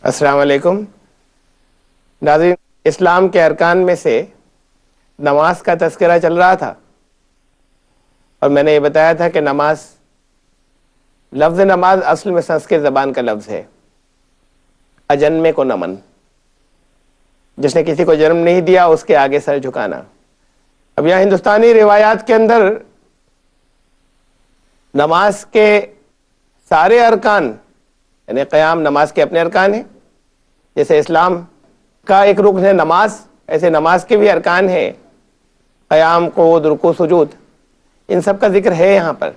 السلام علیکم ناظرین، اسلام کے ارکان میں سے نماز کا تذکرہ چل رہا تھا اور میں نے یہ بتایا تھا کہ لفظ نماز اصل میں سنسکرت زبان کا لفظ ہے، اجنمے کو نمن، جس نے کسی کو جنم نہیں دیا اس کے آگے سر جھکانا۔ اب یہاں ہندوستانی روایات کے اندر نماز کے سارے ارکان، یعنی قیام نماز کے اپنے ارکان ہیں، جیسے اسلام کا ایک رکن ہے نماز، ایسے نماز کے بھی ارکان ہیں، قیام، قعود، رکوع، سجود، ان سب کا ذکر ہے یہاں پر۔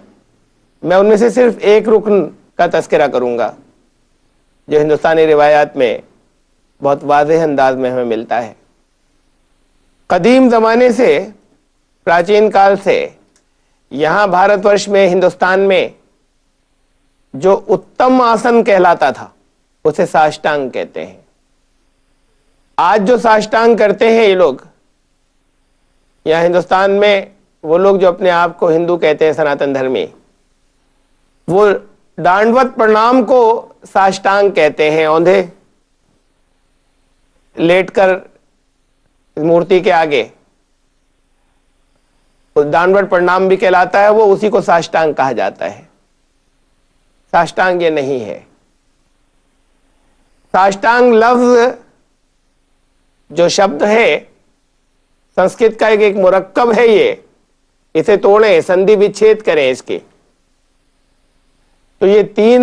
میں ان میں سے صرف ایک رکن کا تذکرہ کروں گا جو ہندوستانی روایات میں بہت واضح انداز میں ہمیں ملتا ہے۔ قدیم زمانے سے، پراچین کال سے یہاں بھارت ورش میں، ہندوستان میں جو اتم آسن کہلاتا تھا اسے ساشٹانگ کہتے ہیں۔ آج جو ساشٹانگ کرتے ہیں یہ لوگ، یہاں ہندوستان میں وہ لوگ جو اپنے آپ کو ہندو کہتے ہیں، سناتن دھرمی، وہ ڈانڈوت پرنام کو ساشٹانگ کہتے ہیں، اوندھے لیٹ کر مورتی کے آگے ڈانڈوت پرنام بھی کہلاتا ہے، وہ اسی کو ساشٹانگ کہا جاتا ہے۔ ساشٹانگ یہ نہیں ہے۔ ساشٹانگ لفظ جو شبد ہے سنسکرت کا ایک مرکب ہے، یہ اسے توڑیں، سندھی وچھید کریں اس کی، تو یہ تین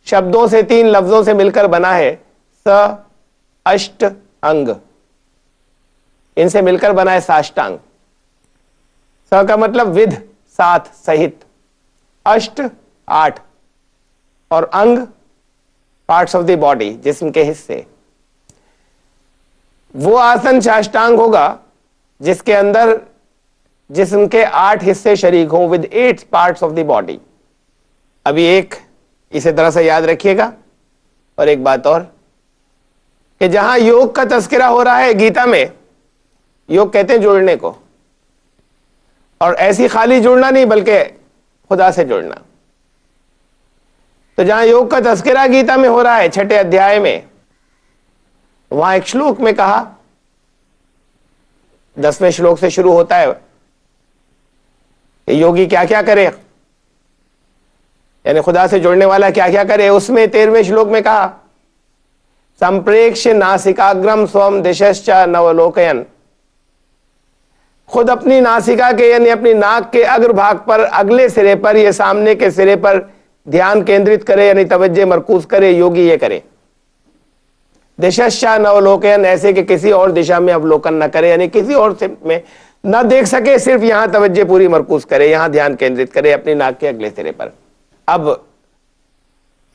شبدوں سے، تین لفظوں سے مل کر بنا ہے۔ س اشٹ انگ، ان سے مل کر بنا ہے ساشٹانگ۔ س کا مطلب ودھ، ساتھ، سہت، اشٹ 8، اور انگ پارٹس آف دی باڈی، جسم کے حصے۔ وہ آسن ساشٹانگ ہوگا جس کے اندر جسم کے 8 حصے شریک ہوں، with 8 parts of the body. ابھی ایک اسے ذرا سا یاد رکھیے گا، اور ایک بات اور کہ جہاں یوگ کا تذکرہ ہو رہا ہے گیتا میں، یوگ کہتے ہیں جڑنے کو، اور ایسی خالی جڑنا نہیں بلکہ خدا سے جڑنا۔ تو جہاں یوگ کا تذکرہ گیتا میں ہو رہا ہے 6 ادھیائے میں، وہاں ایک شلوک میں کہا، 10ویں شلوک سے شروع ہوتا ہے کہ یوگی کیا کیا کرے، یعنی خدا سے جڑنے والا کیا کیا کرے۔ اس میں 13ویں شلوک میں کہا، سمپریکش ناسکاگرم سوم دششچ نولوکین، خود اپنی ناسکا کے یعنی اپنی ناک کے اگر بھاگ پر، اگلے سرے پر، یہ سامنے کے سرے پر دھیان کیندرت کرے، یعنی توجہ مرکوز کرے، یوگی یہ کرے۔ دششچ نولوکین، ایسے کہ کسی اور دشا میں اولوکن نہ کرے، یعنی کسی اور میں نہ دیکھ سکے، صرف یہاں توجہ پوری مرکوز کرے، یہاں دھیان کیندرت کرے اپنی ناک کے اگلے سرے پر۔ اب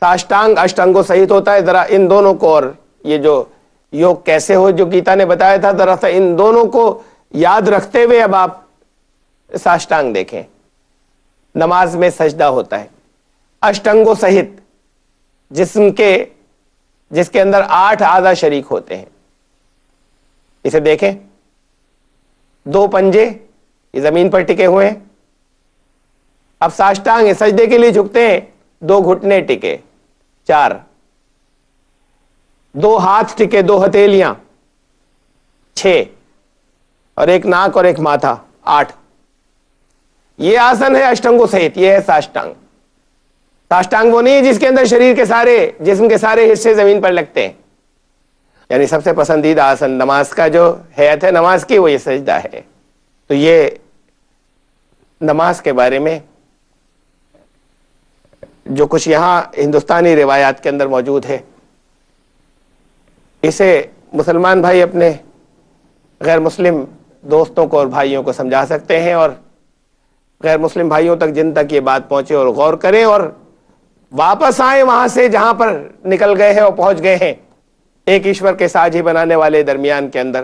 ساشٹانگ اشٹانگو سہت ہوتا ہے، ذرا ان دونوں کو، اور یہ جو یوگ کیسے ہو جو گیتا نے بتایا تھا، ذرا سا ان دونوں کو یاد رکھتے ہوئے اب آپ ساشٹانگ دیکھیں۔ نماز میں سجدہ ہوتا ہے اشٹانگو سہت، جس کے اندر 8 اعضاء شریک ہوتے ہیں۔ اسے دیکھیں، 2 پنجے یہ زمین پر ٹکے ہوئے ہیں۔ اب ساشٹانگ سجدے کے لیے جھکتے ہیں، 2 گھٹنے ٹکے، 4، 2 ہاتھ ٹکے، 2 ہتھیلیاں، 6، اور ایک ناک اور ایک ماتھا، 8۔ یہ آسن ہے اشٹانگو سہت، یہ ہے ساشٹانگ۔ ساشٹانگ وہ نہیں ہے جس کے اندر شریر کے سارے، جسم کے سارے حصے زمین پر لگتے ہیں، یعنی سب سے پسندیدہ آسن نماز کا جو حیت ہے نماز کی، وہ یہ سجدہ ہے۔ تو یہ نماز کے بارے میں جو کچھ یہاں ہندوستانی روایات کے اندر موجود ہے، اسے مسلمان بھائی اپنے غیر مسلم دوستوں کو اور بھائیوں کو سمجھا سکتے ہیں، اور غیر مسلم بھائیوں تک جن تک یہ بات پہنچے اور غور کریں، اور واپس آئیں وہاں سے جہاں پر نکل گئے ہیں اور پہنچ گئے ہیں ایک ایشور کے ساجھی بنانے والے درمیان کے اندر،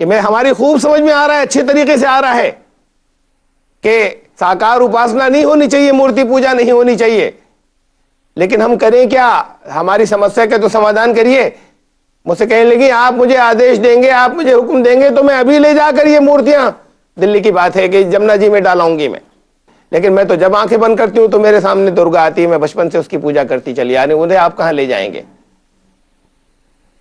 کہ میں ہماری خوب سمجھ میں آ رہا ہے، اچھے طریقے سے آ رہا ہے کہ ساکار اپاسنا نہیں ہونی چاہیے، مورتی پوجا نہیں ہونی چاہیے، لیکن ہم کریں کیا؟ ہماری سمسیا کا تو سمادھان کریے۔ مجھ سے کہنے لگی آپ مجھے آدیش دیں گے، آپ مجھے حکم دیں گے تو میں ابھی لے جا کر یہ مورتیاں، دلی کی بات ہے کہ جمنا جی میں ڈالاؤں گی میں، لیکن میں تو جب آنکھیں بند کرتی ہوں تو میرے سامنے درگا آتی ہے، میں بچپن سے اس کی پوجا کرتی چلی آ رہی ہوں، انہیں آپ کہاں لے جائیں گے؟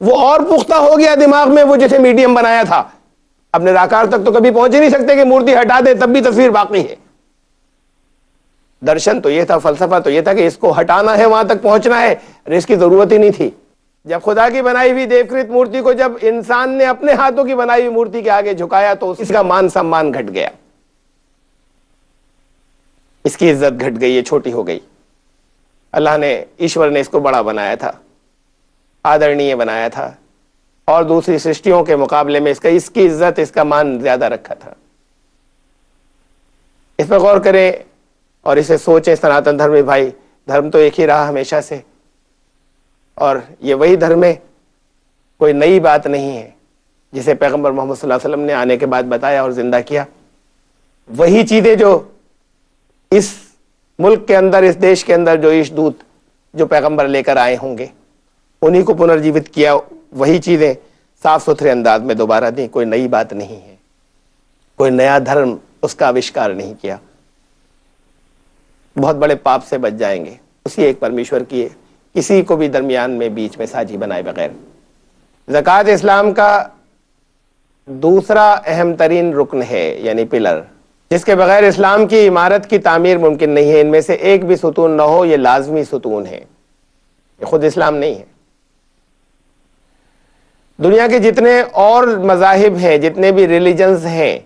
وہ اور پختہ ہو گیا دماغ میں، وہ جسے میڈیم بنایا تھا۔ اب نراکار تک تو کبھی پہنچ ہی نہیں سکتے کہ مورتی ہٹا دے تب بھی تصویر باقی ہے۔ درشن تو یہ تھا، فلسفہ تو یہ تھا کہ اس کو ہٹانا ہے، وہاں تک پہنچنا ہے، اور اس کی ضرورت ہی نہیں تھی۔ جب خدا کی بنائی ہوئی دیوکرت مورتی کو جب انسان نے اپنے ہاتھوں کی بنائی ہوئی مورتی کے آگے جھکایا تو اس کا مان سمان گھٹ گیا، اس کی عزت گھٹ گئی، یہ چھوٹی ہو گئی۔ اللہ نے، ایشور نے اس کو بڑا بنایا تھا، آدرنیہ بنایا تھا، اور دوسری سرشٹیوں کے مقابلے میں اس کی عزت، اس کا مان زیادہ رکھا تھا۔ اس پہ غور کریں اور اسے سوچیں۔ سناتن دھرم بھائی، دھرم تو ایک ہی رہا ہمیشہ سے، اور یہ وہی دھرم ہے، کوئی نئی بات نہیں ہے، جسے پیغمبر محمد صلی اللہ علیہ وسلم نے آنے کے بعد بتایا اور زندہ کیا۔ وہی چیزیں جو اس ملک کے اندر، اس دیش کے اندر جو عیش دودت جو پیغمبر لے کر آئے ہوں گے، انہی کو پنرجیوت کیا، وہی چیزیں صاف ستھرے انداز میں دوبارہ دیں۔ کوئی نئی بات نہیں ہے، کوئی نیا دھرم اس کا آوشکار نہیں کیا۔ بہت بڑے پاپ سے بچ جائیں گے اسی ایک پرمیشور کی، کسی کو بھی درمیان میں بیچ میں ساجی بنائے بغیر۔ زکوٰۃ اسلام کا دوسرا اہم ترین رکن ہے، یعنی پلر، جس کے بغیر اسلام کی عمارت کی تعمیر ممکن نہیں ہے۔ ان میں سے ایک بھی ستون نہ ہو، یہ لازمی ستون ہے، یہ خود اسلام نہیں ہے۔ دنیا کے جتنے اور مذاہب ہیں، جتنے بھی ریلیجنز ہیں،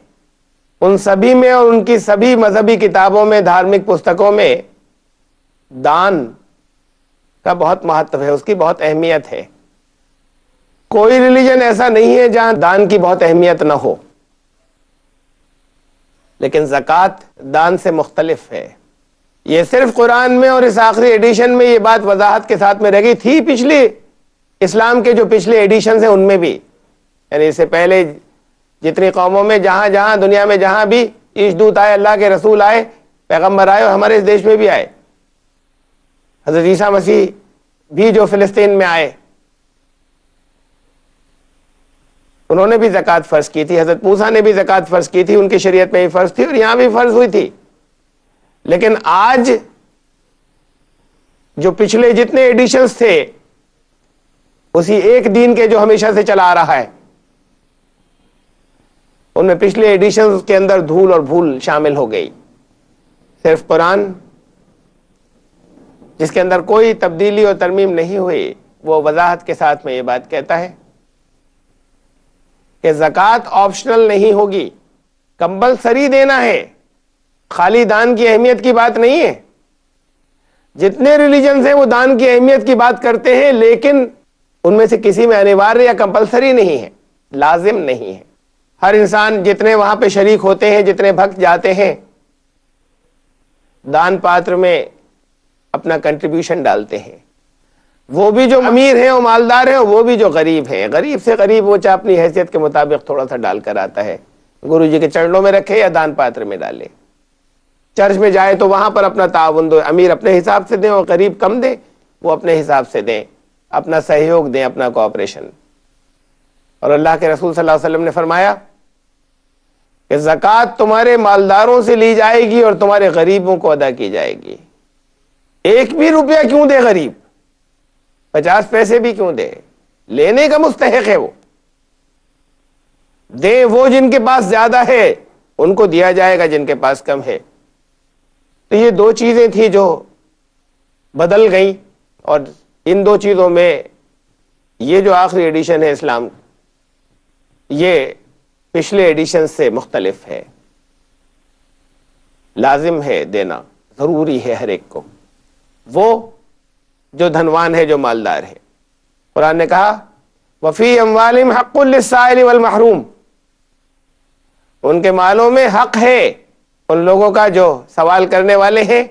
ان سبھی میں اور ان کی سبھی مذہبی کتابوں میں، دھارمک پستکوں میں دان کا بہت مہتو ہے، اس کی بہت اہمیت ہے۔ کوئی ریلیجن ایسا نہیں ہے جہاں دان کی بہت اہمیت نہ ہو، لیکن زکوٰۃ دان سے مختلف ہے۔ یہ صرف قرآن میں اور اس آخری ایڈیشن میں یہ بات وضاحت کے ساتھ میں رہ گئی تھی، پچھلی اسلام کے جو پچھلے ایڈیشنز ہیں ان میں بھی، یعنی اس سے پہلے جتنی قوموں میں، جہاں جہاں دنیا میں جہاں بھی عیش دودت آئے، اللہ کے رسول آئے، پیغمبر آئے، اور ہمارے اس دیش میں بھی آئے، حضرت عیسیٰ مسیح بھی جو فلسطین میں آئے، انہوں نے بھی زکوٰۃ فرض کی تھی، حضرت موسیٰ نے بھی زکوٰۃ فرض کی تھی، ان کی شریعت میں بھی فرض تھی اور یہاں بھی فرض ہوئی تھی۔ لیکن آج جو پچھلے جتنے ایڈیشنز تھے، اسی ایک دین کے جو ہمیشہ سے چلا آ رہا ہے، ان میں پچھلے ایڈیشنز کے اندر دھول اور بھول شامل ہو گئی۔ صرف قرآن، جس کے اندر کوئی تبدیلی اور ترمیم نہیں ہوئی، وہ وضاحت کے ساتھ میں یہ بات کہتا ہے کہ زکوٰۃ آپشنل نہیں ہوگی، کمپلسری دینا ہے، خالی دان کی اہمیت کی بات نہیں ہے۔ جتنے ریلیجنز ہیں وہ دان کی اہمیت کی بات کرتے ہیں، لیکن ان میں سے کسی میں انیواریہ یا کمپلسری نہیں ہے، لازم نہیں ہے۔ ہر انسان جتنے وہاں پہ شریک ہوتے ہیں، جتنے بھکت جاتے ہیں، دان پاتر میں اپنا کنٹریبیوشن ڈالتے ہیں، وہ بھی جو امیر ہیں، وہ مالدار ہیں، وہ بھی جو غریب ہیں، غریب سے غریب وہ چاہے اپنی حیثیت کے مطابق تھوڑا سا ڈال کر آتا ہے، گرو جی کے چرنوں میں رکھے یا دان پاتر میں ڈالے۔ چرچ میں جائے تو وہاں پر اپنا تعاون دو، امیر اپنے حساب سے دیں اور غریب کم دیں، وہ اپنے حساب سے دیں، اپنا سہیوگ دیں، اپنا کوآپریشن۔ اور اللہ کے رسول صلی اللہ علیہ وسلم نے فرمایا کہ زکوٰۃ تمہارے مالداروں سے لی جائے گی اور تمہارے غریبوں کو ادا کی جائے گی۔ ایک بھی روپیہ کیوں دے غریب، 50 پیسے بھی کیوں دے، لینے کا مستحق ہے، وہ دے، وہ جن کے پاس زیادہ ہے ان کو دیا جائے گا، جن کے پاس کم ہے۔ تو یہ دو چیزیں تھیں جو بدل گئیں، اور ان دو چیزوں میں یہ جو آخری ایڈیشن ہے اسلام، یہ پچھلے ایڈیشن سے مختلف ہے، لازم ہے دینا، ضروری ہے ہر ایک کو، وہ جو دھنوان ہے، جو مالدار ہے۔ قرآن نے کہا وَفِي أَمْوَالِهِمْ حَقٌّ لِلسَّائِلِ وَالْمَحْرُومِ، ان کے مالوں میں حق ہے ان لوگوں کا جو سوال کرنے والے ہیں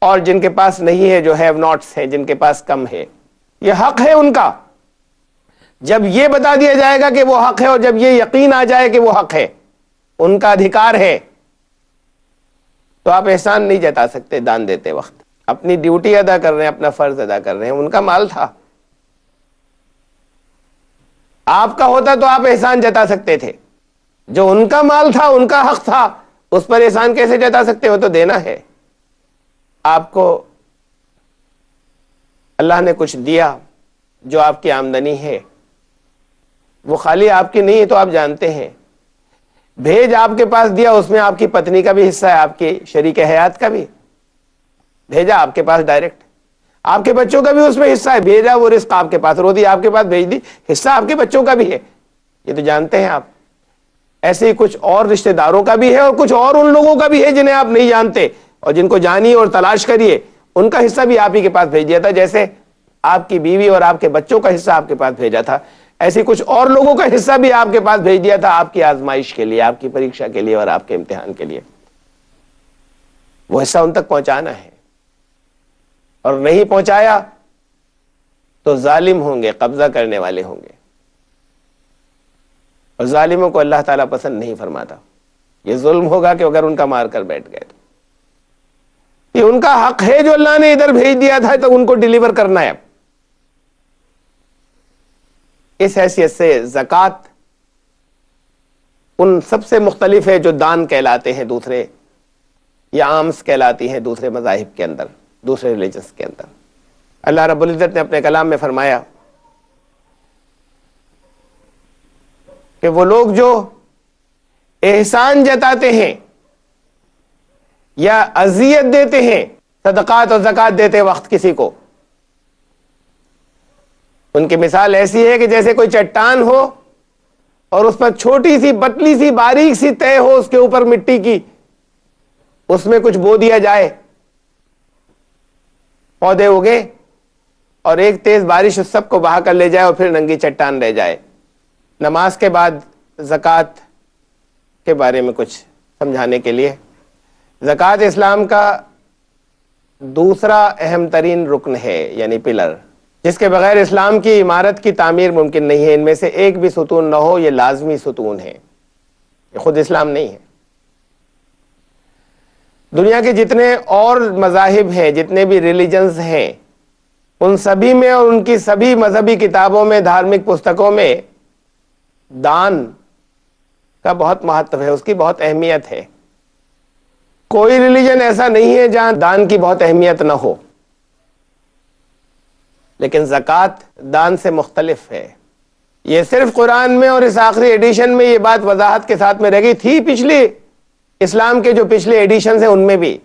اور جن کے پاس نہیں ہے، جو ہیو ناٹس ہیں، جن کے پاس کم ہے، یہ حق ہے ان کا۔ جب یہ بتا دیا جائے گا کہ وہ حق ہے، اور جب یہ یقین آ جائے کہ وہ حق ہے، ان کا ادھیکار ہے، تو آپ احسان نہیں جتا سکتے دان دیتے وقت۔ اپنی ڈیوٹی ادا کر رہے ہیں، اپنا فرض ادا کر رہے ہیں، ان کا مال تھا، آپ کا ہوتا تو آپ احسان جتا سکتے تھے، جو ان کا مال تھا، ان کا حق تھا، اس پر احسان کیسے جتا سکتے ہو؟ تو دینا ہے آپ کو۔ اللہ نے کچھ دیا جو آپ کی آمدنی ہے، وہ خالی آپ کی نہیں ہے، تو آپ جانتے ہیں۔ بھیج آپ کے پاس دیا، اس میں آپ کی پتنی کا بھی حصہ ہے، آپ کی شریک حیات کا بھی، بھیجا آپ کے پاس ڈائریکٹ۔ آپ کے بچوں کا بھی اس میں حصہ ہے، بھیجا وہ رزق آپ کے پاس، روٹی آپ کے پاس بھیج دی، حصہ آپ کے بچوں کا بھی ہے، یہ تو جانتے ہیں آپ۔ ایسے ہی کچھ اور رشتہ داروں کا بھی ہے، اور کچھ اور ان لوگوں کا بھی ہے جنہیں آپ نہیں جانتے، اور جن کو جانیے اور تلاش کریے، ان کا حصہ بھی آپ ہی کے پاس بھیج دیا تھا۔ جیسے آپ کی بیوی اور آپ کے بچوں کا حصہ آپ کے پاس بھیجا تھا، ایسے کچھ اور لوگوں کا حصہ بھی آپ کے پاس بھیج دیا تھا، آپ کی آزمائش کے لیے، آپ کی پریکشا کے لیے اور آپ کے امتحان کے لیے۔ وہ حصہ ان تک پہنچانا ہے، اور نہیں پہنچایا تو ظالم ہوں گے، قبضہ کرنے والے ہوں گے، اور ظالموں کو اللہ تعالیٰ پسند نہیں فرماتا۔ یہ ظلم ہوگا کہ اگر ان کا مار کر بیٹھ گئے تو یہ ان کا حق ہے جو اللہ نے ادھر بھیج دیا تھا، تو ان کو ڈیلیور کرنا ہے۔ اس حیثیت سے زکوٰۃ ان سب سے مختلف ہے جو دان کہلاتے ہیں دوسرے، یا آمس کہلاتی ہیں دوسرے مذاہب کے اندر، دوسرے ریلیجنس کے اندر۔ اللہ رب العزت نے اپنے کلام میں فرمایا کہ وہ لوگ جو احسان جتاتے ہیں یا اذیت دیتے ہیں صدقات اور زکوٰۃ دیتے وقت کسی کو، ان کی مثال ایسی ہے کہ جیسے کوئی چٹان ہو اور اس پر چھوٹی سی پتلی سی باریک سی تہ ہو، اس کے اوپر مٹی کی، اس میں کچھ بو دیا جائے، پودے اگے اور ایک تیز بارش اس سب کو بہا کر لے جائے اور پھر ننگی چٹان رہ جائے۔ نماز کے بعد زکوٰۃ کے بارے میں کچھ سمجھانے کے لیے، زکوٰۃ اسلام کا دوسرا اہم ترین رکن ہے، یعنی پلر، جس کے بغیر اسلام کی عمارت کی تعمیر ممکن نہیں ہے۔ ان میں سے ایک بھی ستون نہ ہو، یہ لازمی ستون ہے، یہ خود اسلام نہیں ہے۔ دنیا کے جتنے اور مذاہب ہیں، جتنے بھی ریلیجنز ہیں، ان سبھی میں اور ان کی سبھی مذہبی کتابوں میں، دھارمک پستکوں میں دان کا بہت مہتو ہے، اس کی بہت اہمیت ہے۔ کوئی ریلیجن ایسا نہیں ہے جہاں دان کی بہت اہمیت نہ ہو، لیکن زکوٰۃ دان سے مختلف ہے۔ یہ صرف قرآن میں اور اس آخری ایڈیشن میں یہ بات وضاحت کے ساتھ میں رہ گئی تھی، پچھلی اسلام کے جو پچھلے ایڈیشنز ہیں ان میں بھی،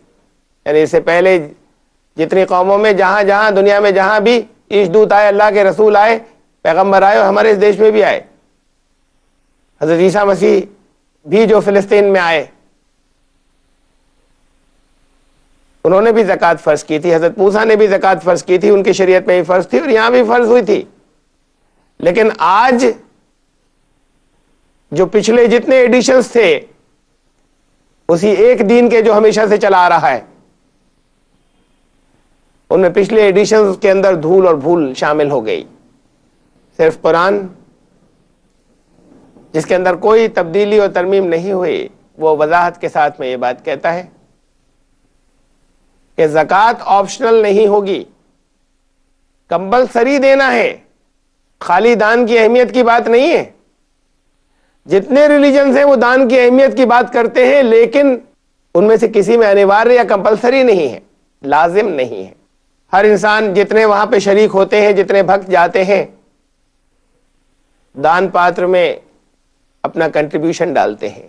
یعنی اس سے پہلے جتنی قوموں میں، جہاں جہاں دنیا میں جہاں بھی عیش دودت آئے، اللہ کے رسول آئے، پیغمبر آئے، اور ہمارے اس دیش میں بھی آئے، حضرت عیسیٰ مسیح بھی جو فلسطین میں آئے، انہوں نے بھی زکوٰۃ فرض کی تھی، حضرت موسیٰ نے بھی زکوٰۃ فرض کی تھی، ان کی شریعت میں بھی فرض تھی اور یہاں بھی فرض ہوئی تھی۔ لیکن آج جو پچھلے جتنے ایڈیشنز تھے، اسی ایک دین کے جو ہمیشہ سے چلا آ رہا ہے، ان میں پچھلے ایڈیشنز کے اندر دھول اور بھول شامل ہو گئی۔ صرف قرآن، جس کے اندر کوئی تبدیلی اور ترمیم نہیں ہوئی، وہ وضاحت کے ساتھ میں یہ بات کہتا ہے کہ زکوٰۃ آپشنل نہیں ہوگی، کمپلسری دینا ہے، خالی دان کی اہمیت کی بات نہیں ہے۔ جتنے ریلیجنز ہیں وہ دان کی اہمیت کی بات کرتے ہیں، لیکن ان میں سے کسی میں انیواریہ یا کمپلسری نہیں ہے، لازم نہیں ہے۔ ہر انسان جتنے وہاں پہ شریک ہوتے ہیں، جتنے بھکت جاتے ہیں، دان پاتر میں اپنا کنٹریبیوشن ڈالتے ہیں،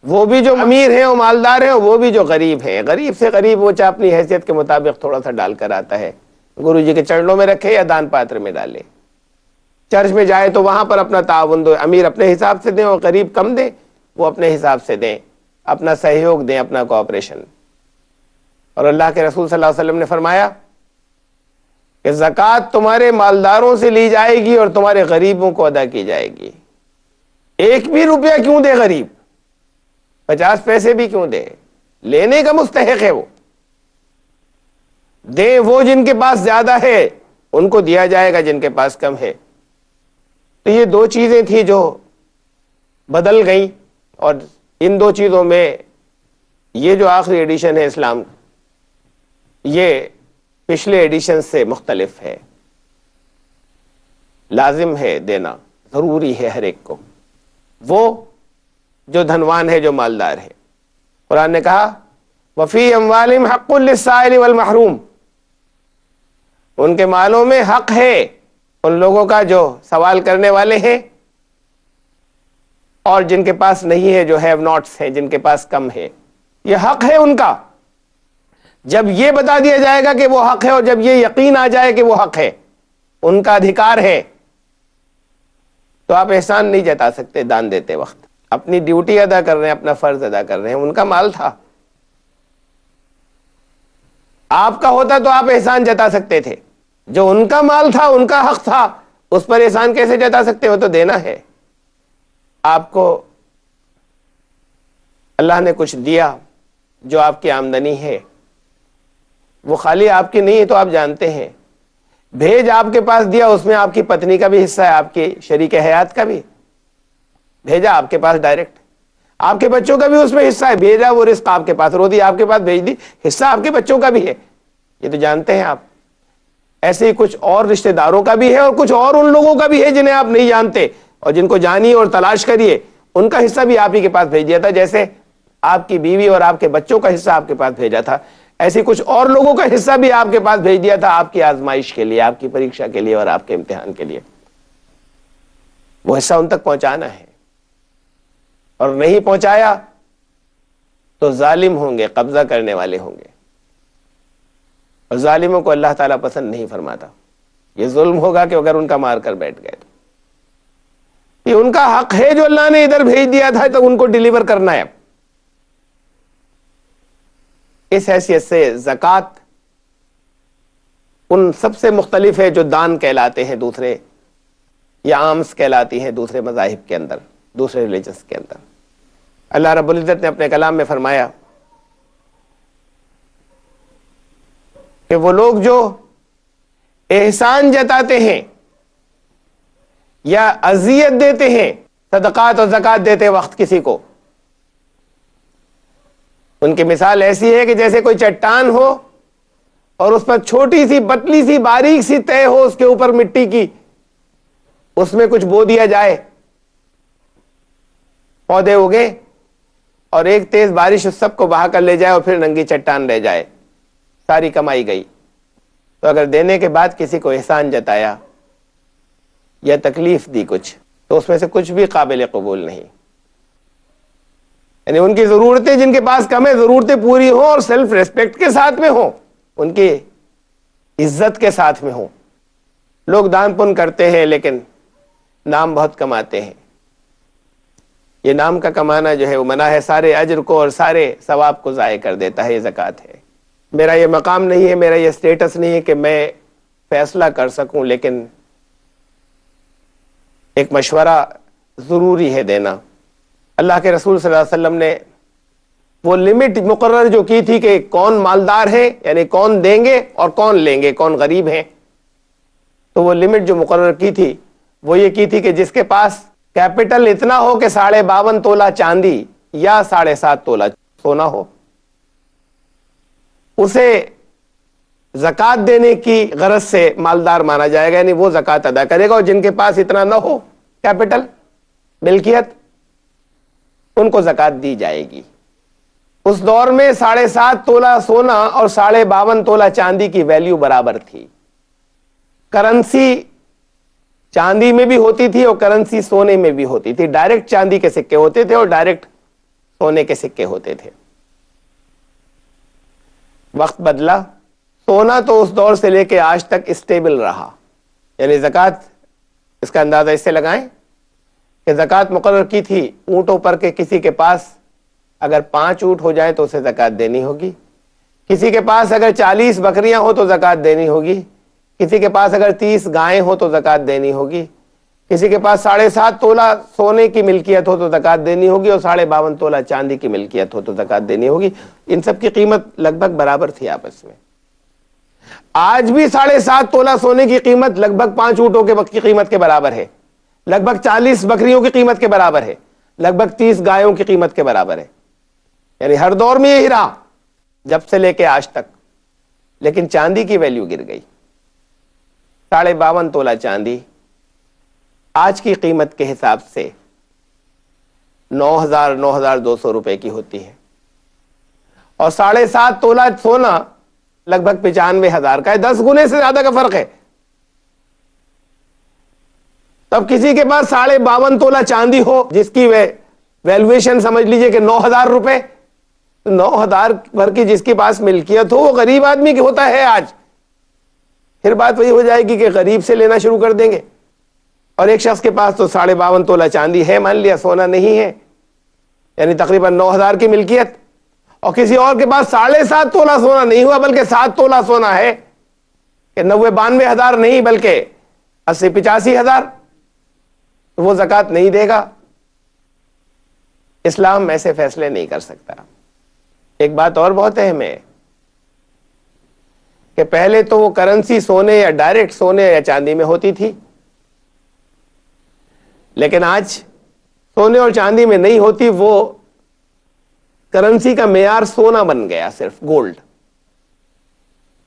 وہ بھی جو امیر ہیں اور مالدار ہیں، وہ بھی جو غریب ہیں، غریب سے غریب، وہ چاہے اپنی حیثیت کے مطابق تھوڑا سا ڈال کر آتا ہے، گرو جی کے چرنوں میں رکھے یا دان پاتر میں ڈالے، چرچ میں جائے تو وہاں پر اپنا تعاون دو، امیر اپنے حساب سے دیں اور غریب کم دیں، وہ اپنے حساب سے دیں، اپنا سہیوگ دیں، اپنا کوآپریشن۔ اور اللہ کے رسول صلی اللہ علیہ وسلم نے فرمایا کہ زکوٰۃ تمہارے مالداروں سے لی جائے گی اور تمہارے غریبوں کو ادا کی جائے گی۔ ایک بھی روپیہ کیوں دے غریب، 50 پیسے بھی کیوں دے، لینے کا مستحق ہے، وہ دیں، وہ جن کے پاس زیادہ ہے ان کو دیا جائے گا، جن کے پاس کم ہے۔ تو یہ دو چیزیں تھیں جو بدل گئیں، اور ان دو چیزوں میں یہ جو آخری ایڈیشن ہے اسلام، یہ پچھلے ایڈیشن سے مختلف ہے، لازم ہے دینا، ضروری ہے ہر ایک کو۔ وہ جو دھنوان ہے، جو مالدار ہے۔ قرآن نے کہا وفی اموالہم حق للسائل والمحروم، ان کے مالوں میں حق ہے ان لوگوں کا جو سوال کرنے والے ہیں اور جن کے پاس نہیں ہے، جو ہیو ناٹس ہیں، جن کے پاس کم ہے، یہ حق ہے ان کا۔ جب یہ بتا دیا جائے گا کہ وہ حق ہے اور جب یہ یقین آ جائے کہ وہ حق ہے، ان کا ادھیکار ہے، تو آپ احسان نہیں جتا سکتے دان دیتے وقت۔ اپنی ڈیوٹی ادا کر رہے ہیں، اپنا فرض ادا کر رہے ہیں، ان کا مال تھا، آپ کا ہوتا تو آپ احسان جتا سکتے تھے۔ جو ان کا مال تھا، ان کا حق تھا، اس پر احسان کیسے جتا سکتے ہو؟ تو دینا ہے آپ کو۔ اللہ نے کچھ دیا جو آپ کی آمدنی ہے، وہ خالی آپ کی نہیں ہے، تو آپ جانتے ہیں۔ بھیج آپ کے پاس دیا، اس میں آپ کی پتنی کا بھی حصہ ہے، آپ کے شریک حیات کا بھی، بھیجا آپ کے پاس ڈائریکٹ، آپ کے بچوں کا بھی اس میں حصہ ہے، بھیجا وہ رزق آپ کے پاس، روٹی آپ کے پاس بھیج دی، حصہ آپ کے بچوں کا بھی ہے، یہ تو جانتے ہیں آپ۔ ایسے ہی کچھ اور رشتہ داروں کا بھی ہے اور کچھ اور ان لوگوں کا بھی ہے جنہیں آپ نہیں جانتے اور جن کو جانیے اور تلاش کریے، ان کا حصہ بھی آپ ہی کے پاس بھیج دیا تھا۔ جیسے آپ کی بیوی اور آپ کے بچوں کا حصہ آپ کے پاس بھیجا تھا، ایسے کچھ اور لوگوں کا حصہ بھی آپ کے پاس بھیج دیا تھا، آپ کی آزمائش کے لیے، آپ کی پریکشا کے لیے اور آپ کے امتحان کے لیے۔ وہ حصہ ان تک پہنچانا ہے، اور نہیں پہنچایا تو ظالم ہوں گے، قبضہ کرنے والے ہوں گے، اور ظالموں کو اللہ تعالیٰ پسند نہیں فرماتا۔ یہ ظلم ہوگا کہ اگر ان کا مار کر بیٹھ گئے تو یہ ان کا حق ہے جو اللہ نے ادھر بھیج دیا تھا، تو ان کو ڈیلیور کرنا ہے۔ اس حیثیت سے زکوٰۃ ان سب سے مختلف ہے جو دان کہلاتے ہیں دوسرے، یا عامس کہلاتی ہیں دوسرے مذاہب کے اندر، دوسرے ریلیجنس کے اندر۔ اللہ رب العزت نے اپنے کلام میں فرمایا کہ وہ لوگ جو احسان جتاتے ہیں یا اذیت دیتے ہیں صدقات اور زکوٰۃ دیتے وقت کسی کو، ان کی مثال ایسی ہے کہ جیسے کوئی چٹان ہو اور اس پر چھوٹی سی پتلی سی باریک سی تہ ہو، اس کے اوپر مٹی کی، اس میں کچھ بو دیا جائے، پودے اگے اور ایک تیز بارش اس سب کو بہا کر لے جائے اور پھر ننگی چٹان رہ جائے، ساری کمائی گئی۔ تو اگر دینے کے بعد کسی کو احسان جتایا یا تکلیف دی کچھ، تو اس میں سے کچھ بھی قابل قبول نہیں۔ یعنی ان کی ضرورتیں جن کے پاس کم ہے، ضرورتیں پوری ہوں اور سیلف ریسپیکٹ کے ساتھ میں ہوں، ان کی عزت کے ساتھ میں ہوں۔ لوگ دان پن کرتے ہیں لیکن نام بہت کماتے ہیں۔ یہ نام کا کمانا جو ہے وہ منع ہے، سارے اجر کو اور سارے ثواب کو ضائع کر دیتا ہے۔ یہ زکوٰۃ ہے۔ میرا یہ مقام نہیں ہے، میرا یہ اسٹیٹس نہیں ہے کہ میں فیصلہ کر سکوں، لیکن ایک مشورہ ضروری ہے دینا۔ اللہ کے رسول صلی اللہ علیہ وسلم نے وہ لمٹ مقرر جو کی تھی کہ کون مالدار ہے، یعنی کون دیں گے اور کون لیں گے، کون غریب ہیں، تو وہ لمٹ جو مقرر کی تھی وہ یہ کی تھی کہ جس کے پاس کیپٹل اتنا ہو کہ 52.5 تولہ چاندی یا 7.5 تولہ سونا ہو، اسے زکوٰۃ دینے کی غرض سے مالدار مانا جائے گا، یعنی وہ زکوٰۃ ادا کرے گا۔ اور جن کے پاس اتنا نہ ہو کیپٹل، ملکیت، ان کو زکوٰۃ دی جائے گی۔ اس دور میں 7.5 تولہ سونا اور 52.5 تولہ چاندی کی ویلیو برابر تھی۔ کرنسی چاندی میں بھی ہوتی تھی اور کرنسی سونے میں بھی ہوتی تھی۔ ڈائریکٹ چاندی کے سکے ہوتے تھے اور ڈائریکٹ سونے کے سکے ہوتے تھے۔ وقت بدلا، سونا تو اس دور سے لے کے آج تک اسٹیبل رہا، یعنی زکوٰۃ، اس کا اندازہ اس سے لگائیں کہ زکوٰۃ مقرر کی تھی اونٹوں پر کہ کسی کے پاس اگر 5 اونٹ ہو جائیں تو اسے زکوٰۃ دینی ہوگی، کسی کے پاس اگر 40 بکریاں ہو تو زکوٰۃ دینی ہوگی، کسی کے پاس اگر 30 گائیں ہو تو زکوٰۃ دینی ہوگی، کسی کے پاس 7.5 تولہ سونے کی ملکیت ہو تو زکوٰۃ دینی ہوگی، اور 52.5 تولہ چاندی کی ملکیت ہو تو زکوٰۃ دینی ہوگی۔ ان سب کی قیمت لگ بھگ برابر تھی آپس میں۔ آج بھی 7.5 تولہ سونے کی قیمت لگ بھگ 5 اونٹوں کی قیمت کے برابر ہے، لگ بھگ 40 بکریوں کی قیمت کے برابر ہے، لگ بھگ 30 گایوں کی قیمت کے برابر ہے۔ یعنی ہر دور میں یہی رہا جب سے لے کے آج تک۔ لیکن چاندی کی ویلیو گر گئی۔ 52.5 تولہ چاندی آج کی قیمت کے حساب سے 9,200 روپے کی ہوتی ہے، اور 7.5 تولہ سونا لگ بھگ 95,000 کا ہے، 10 گنے سے زیادہ کا فرق ہے۔ تب کسی کے پاس 52.5 تولہ چاندی ہو جس کی ویلویشن سمجھ لیجئے کہ 9,000 روپے، 9,000 بھر کی جس کے پاس ملکیت ہو وہ غریب آدمی کی ہوتا ہے آج۔ پھر بات وہی ہو جائے گی کہ غریب سے لینا شروع کر دیں گے، اور ایک شخص کے پاس تو 52.5 تولہ چاندی ہے، مان لیا، سونا نہیں ہے، یعنی تقریباً 9,000 کی ملکیت، اور کسی اور کے پاس 7.5 تولہ سونا نہیں ہوا بلکہ 7 تولہ سونا ہے، کہ 92,000 نہیں بلکہ 85,000، تو وہ زکوٰۃ نہیں دے گا۔ اسلام ایسے فیصلے نہیں کر سکتا۔ ایک بات اور بہت اہم ہے کہ پہلے تو وہ کرنسی سونے یا ڈائریکٹ سونے یا چاندی میں ہوتی تھی، لیکن آج سونے اور چاندی میں نہیں ہوتی، وہ کرنسی کا معیار سونا بن گیا، صرف گولڈ۔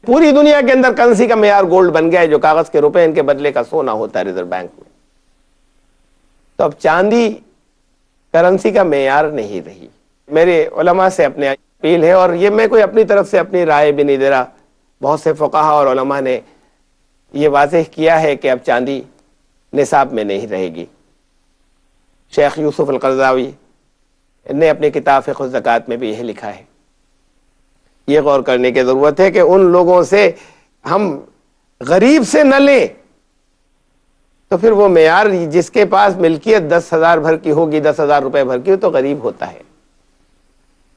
پوری دنیا کے اندر کرنسی کا معیار گولڈ بن گیا ہے، جو کاغذ کے روپے ان کے بدلے کا سونا ہوتا ہے ریزرو بینک میں۔ تو اب چاندی کرنسی کا معیار نہیں رہی۔ میرے علماء سے اپنے اپیل ہے، اور یہ میں کوئی اپنی طرف سے اپنی رائے بھی نہیں دے رہا، بہت سے فقہا اور علماء نے یہ واضح کیا ہے کہ اب چاندی نصاب میں نہیں رہے گی۔ شیخ یوسف القرضاوی نے اپنی کتاب فقہ الزکوٰۃ میں بھی یہ لکھا ہے۔ یہ غور کرنے کی ضرورت ہے کہ ان لوگوں سے ہم غریب سے نہ لیں، تو پھر وہ معیار جس کے پاس ملکیت 10,000 بھر کی ہوگی، 10,000 روپے بھر کی، تو غریب ہوتا ہے۔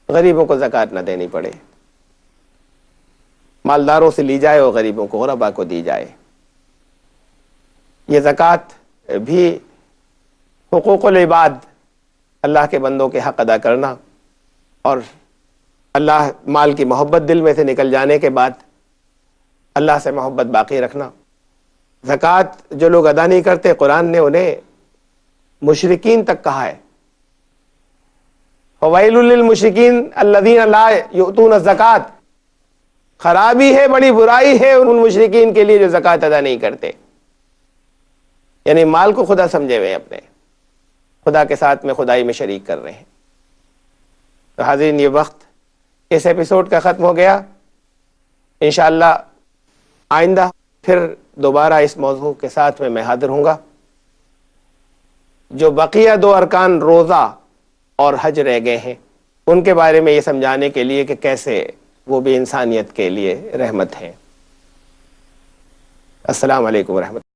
غریبوں کو زکوٰۃ نہ دینی پڑے، مالداروں سے لی جائے اور غریبوں کو، غربا کو دی جائے۔ یہ زکوٰۃ بھی حقوق العباد، اللہ کے بندوں کے حق ادا کرنا، اور اللہ مال کی محبت دل میں سے نکل جانے کے بعد اللہ سے محبت باقی رکھنا۔ زکوٰۃ جو لوگ ادا نہیں کرتے، قرآن نے انہیں مشرکین تک کہا ہے، فَوَيْلٌ لِّلْمُشْرِكِينَ الَّذِينَ لَا يُؤْتُونَ الزَّكَاةَ، خرابی ہے، بڑی برائی ہے ان مشرکین کے لیے جو زکوٰۃ ادا نہیں کرتے، یعنی مال کو خدا سمجھے ہوئے اپنے، خدا کے ساتھ میں خدائی میں شریک کر رہے ہیں۔ تو حاضرین، یہ وقت اس ایپیسوڈ کا ختم ہو گیا۔ انشاءاللہ آئندہ پھر دوبارہ اس موضوع کے ساتھ میں حاضر ہوں گا۔ جو بقیہ 2 ارکان روزہ اور حج رہ گئے ہیں، ان کے بارے میں یہ سمجھانے کے لیے کہ کیسے وہ بھی انسانیت کے لیے رحمت ہیں۔ السلام علیکم ورحمۃ اللہ۔